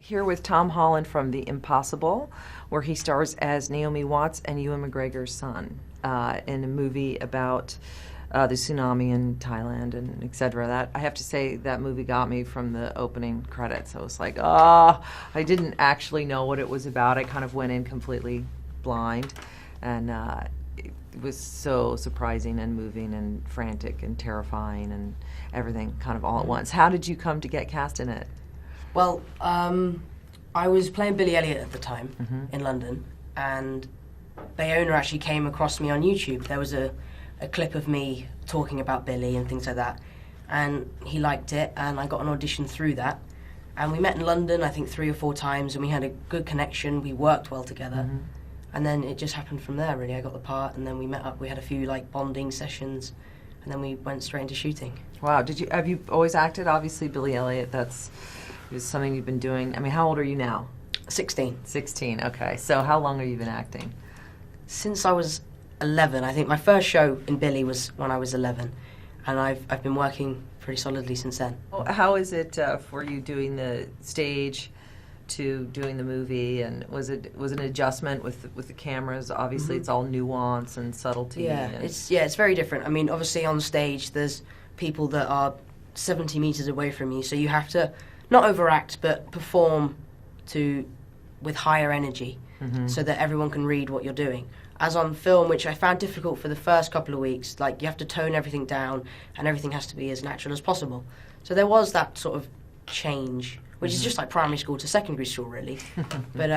Here with Tom Holland from The Impossible, where he stars as Naomi Watts and Ewan McGregor's son in a movie about the tsunami in Thailand and etc. That I have to say that movie got me from the opening credits. I was like, I didn't actually know what it was about. I kind of went in completely blind, and it was so surprising and moving and frantic and terrifying and everything kind of all at once. How did you come to get cast in it? Well, I was playing Billy Elliot at the time in London, and Bayona actually came across me on YouTube. There was a clip of me talking about Billy and things like that, and he liked it, and I got an audition through that. And we met in London, I think 3 or 4 times, and we had a good connection. We worked well together, and then it just happened from there, really. I got the part, and then we met up. We had a few bonding sessions, and then we went straight into shooting. Wow, have you always acted? Obviously, Billy Elliot, is something you've been doing. I mean, how old are you now? 16. 16, okay. So how long have you been acting? Since I was 11. I think my first show in Billy was when I was 11, and I've been working pretty solidly since then. How is it for you doing the stage to doing the movie, and was it an adjustment with the cameras? Obviously, it's all nuance and subtlety. Yeah, it's very different. I mean, obviously on stage there's people that are 70 meters away from you, so you have to not overact, but perform with higher energy, so that everyone can read what you're doing. As on film, which I found difficult for the first couple of weeks, you have to tone everything down, and everything has to be as natural as possible. So there was that sort of change, which is just like primary school to secondary school, really. but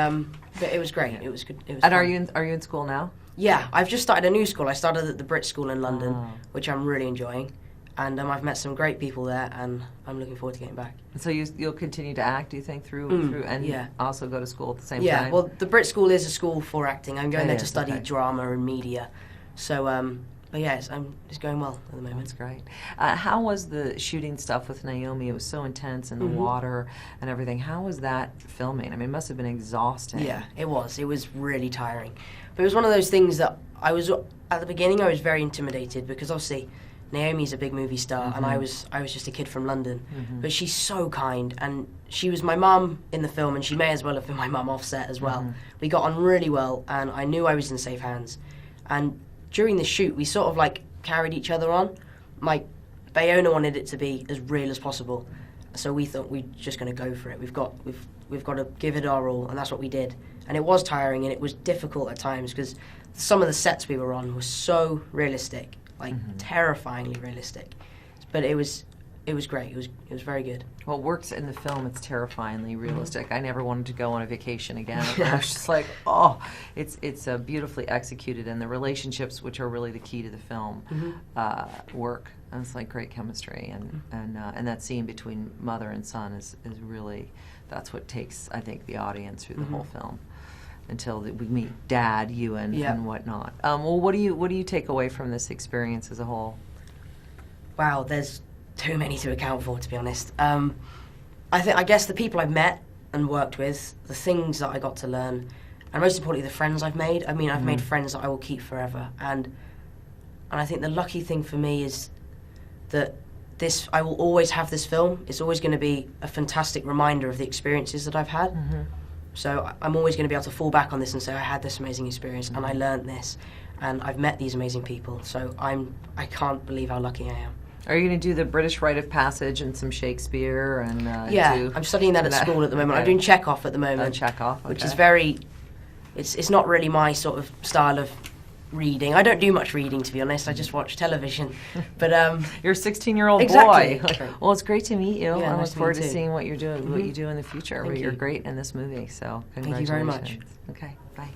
it was great. It was good. It was and fun. are you in school now? Yeah, I've just started a new school. I started at the Brit School in London, which I'm really enjoying. And I've met some great people there, and I'm looking forward to getting back. So you'll continue to act, do you think, through and also go to school at the same time? Yeah, well, the Brit School is a school for acting. I'm going there to study drama and media. So, but yeah, it's going well at the moment. That's great. How was the shooting stuff with Naomi? It was so intense, and the water and everything. How was that filming? I mean, it must have been exhausting. Yeah, it was. It was really tiring. But it was one of those things that at the beginning, I was very intimidated, because obviously Naomi's a big movie star, and I was just a kid from London. But she's so kind, and she was my mum in the film, and she may as well have been my mum off set as well. We got on really well, and I knew I was in safe hands. And during the shoot, we sort of carried each other on. Bayona wanted it to be as real as possible, so we thought we're just going to go for it. We've got to give it our all, and that's what we did. And it was tiring, and it was difficult at times, because some of the sets we were on were so realistic. Terrifyingly realistic, but it was great. It was very good. Well, it works in the film. It's terrifyingly realistic. I never wanted to go on a vacation again. I was just like, it's beautifully executed, and the relationships, which are really the key to the film, work. And it's great chemistry, and that scene between mother and son is really, that's what takes, I think, the audience through the whole film, until we meet Dad, Ewan, and whatnot. Well, what do you take away from this experience as a whole? Wow, there's too many to account for, to be honest. I guess the people I've met and worked with, the things that I got to learn, and most importantly, the friends I've made. I mean, I've made friends that I will keep forever, and I think the lucky thing for me is that I will always have this film. It's always going to be a fantastic reminder of the experiences that I've had. So I'm always going to be able to fall back on this and say, I had this amazing experience, and I learned this, and I've met these amazing people. So I can't believe how lucky I am. Are you going to do the British Rite of Passage and some Shakespeare? And I'm studying that at school at the moment. I'm doing Chekhov at the moment. Chekhov, okay. Which is it's not really my sort of style of reading. I don't do much reading, to be honest. I just watch television. But you're a 16-year-old boy. Well, it's great to meet you. Yeah, I nice look forward to meet you. seeing what you're doing, what you do in the future. Thank You're you. great in this movie. So congratulations. Thank you very much. Okay, bye.